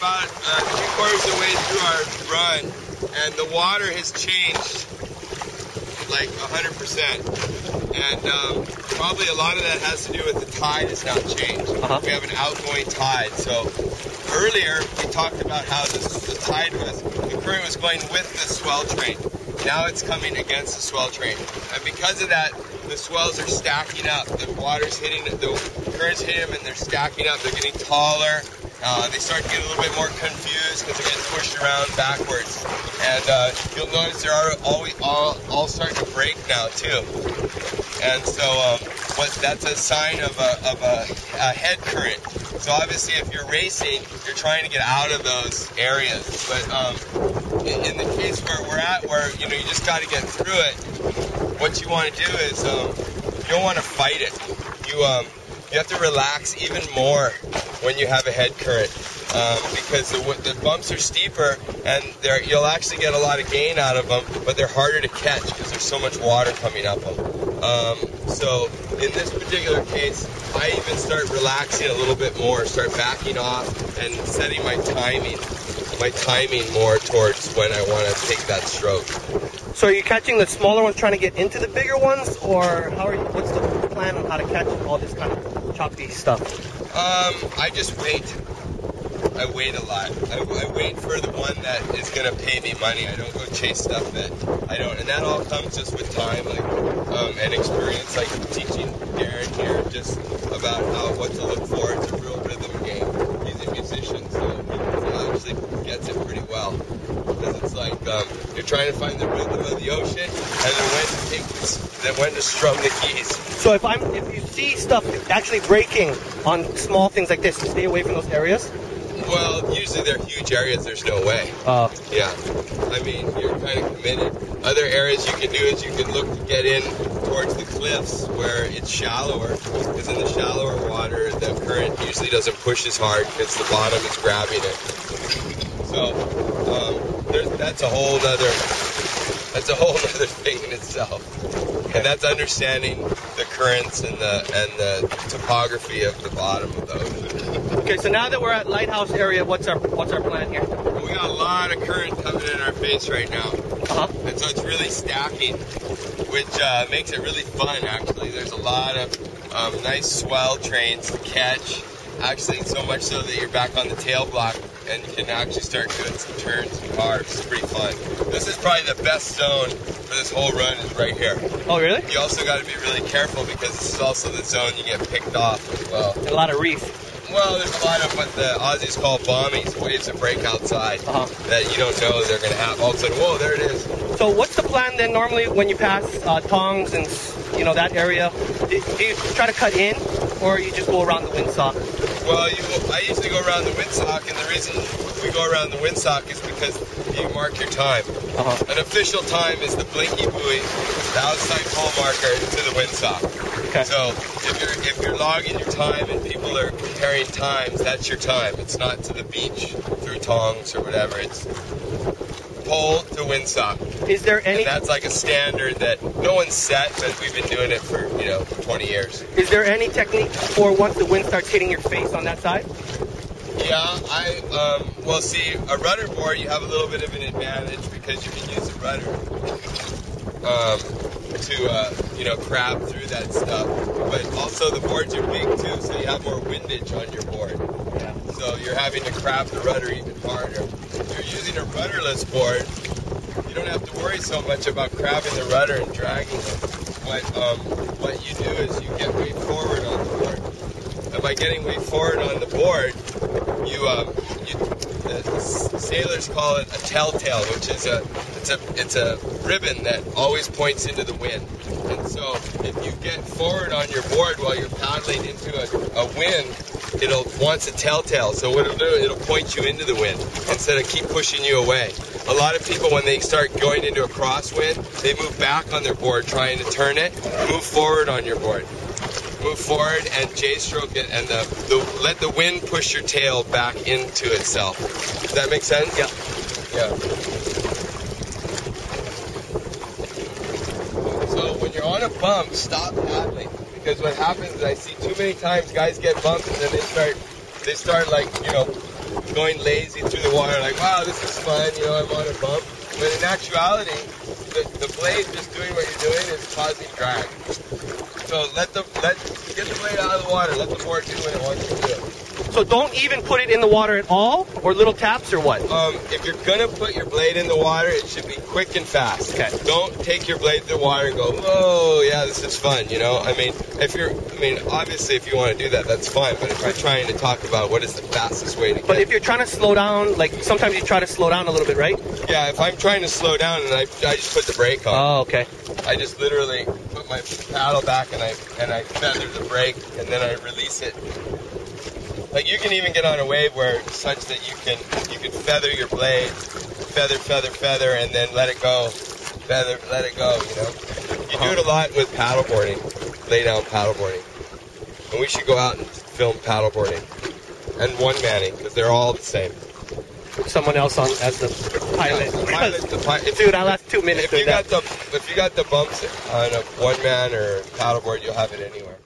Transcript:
about 3/4 of the way through our run, and the water has changed like 100%. And probably a lot of that has to do with the tide has now changed. We have an outgoing tide. So earlier we talked about how the current was going with the swell train. Now it's coming against the swell train. And because of that, the swells are stacking up. The water's hitting, the current's hitting them, and they're stacking up. They're getting taller. They start to get a little bit more confused because they're getting pushed around backwards. And you'll notice they're all starting to break now too. And so that's a sign of a head current. So obviously if you're racing, you're trying to get out of those areas. But in the case where we're at, where you just got to get through it, what you want to do is you don't want to fight it. You have to relax even more when you have a head current because the bumps are steeper and you'll actually get a lot of gain out of them, but they're harder to catch because there's so much water coming up them. So in this particular case, I even start relaxing a little bit more, start backing off and setting my timing more towards when I want to take that stroke. So are you catching the smaller ones trying to get into the bigger ones, or what's the plan on how to catch all this kind of choppy stuff? I just wait. I wait a lot. I wait for the one that is going to pay me money. I don't go chase stuff that I don't. And that all comes just with time, and experience, like teaching Darren here just about what to look for. It's a real rhythm game. He's a musician, so he actually gets it pretty well. Because it's like you're trying to find the rhythm of the ocean, and then when to strum the keys. So if you see stuff actually breaking on small things like this, stay away from those areas? Well, usually they're huge areas, there's no way. Yeah. I mean, you're kind of committed. Other areas you can do is you can look to get in towards the cliffs where it's shallower, because in the shallower water, the current usually doesn't push as hard because the bottom is grabbing it. So, that's a whole other thing in itself. And that's understanding the currents and the topography of the bottom of the ocean. Okay, so now that we're at Lighthouse area, what's our plan here? We got a lot of current coming in our face right now. And so it's really stacking, which makes it really fun, actually. There's a lot of nice swell trains to catch. Actually, so much so that you're back on the tail block and you can actually start doing some turns and carves. It's pretty fun. This is probably the best zone for this whole run is right here. Oh, really? You also got to be really careful because this is also the zone you get picked off as well. A lot of reef. Well, there's a lot of what the Aussies call bombies, waves that break outside that you don't know they're going to have. All of a sudden, whoa, there it is. So what's the plan then normally when you pass Tongs and that area? Do you try to cut in, or you just go around the windsock? Well, I usually go around the windsock, and the reason we go around the windsock is because you mark your time. An official time is the blinky buoy, the outside pole marker to the windsock. Okay. So if you're logging your time and people are comparing times, that's your time. It's not to the beach through Tongs or whatever. It's pole to windsock. Is there any? And that's like a standard that no one's set, but we've been doing it for 20 years. Is there any technique for once the wind starts hitting your face on that side? Yeah, well, see, a rudder board, you have a little bit of an advantage because you can use the rudder to crab through that stuff. But also the boards are big too, so you have more windage on your board. Yeah. So you're having to crab the rudder even harder. If you're using a rudderless board, you don't have to worry so much about crabbing the rudder and dragging it. What you do is you get way forward on the board. And by getting way forward on the board, the sailors call it a telltale, which is it's a ribbon that always points into the wind. And so if you get forward on your board while you're paddling into a wind, wants a telltale. So what it'll do, it'll point you into the wind instead of keep pushing you away. A lot of people, when they start going into a crosswind, they move back on their board trying to turn it. Move forward on your board. Move forward and J-stroke it, and let the wind push your tail back into itself. Does that make sense? Yeah. Yeah. So when you're on a bump, stop paddling. Because what happens is I see too many times guys get bumped and then they start like, going lazy through the water, like, wow, this is fun, you know, I'm on a bump. But in actuality, the blade just doing what you're doing is causing drag. So get the blade out of the water. Let the board do what it wants to do. So don't even put it in the water at all, or little taps, or what? If you're gonna put your blade in the water, it should be quick and fast. Okay. Don't take your blade to the water and go, oh yeah, this is fun. You know, obviously, if you want to do that, that's fine. But if you're trying to talk about what is the fastest way to get. But if you're trying to slow down, like sometimes you try to slow down a little bit, right? Yeah, if I'm trying to slow down and I just put the brake on. Oh, okay. I just literally put my paddle back and I feather the brake and then I release it. Like you can even get on a wave where such that you can feather your blade, feather, and then let it go, feather, let it go. You know, you do it a lot with paddleboarding, lay down paddleboarding, and we should go out and film paddleboarding and one-manning because they're all the same. Put someone else on as the pilot. Yeah, Dude, I last 2 minutes. If you got the bumps on a one-man or paddleboard, you'll have it anywhere.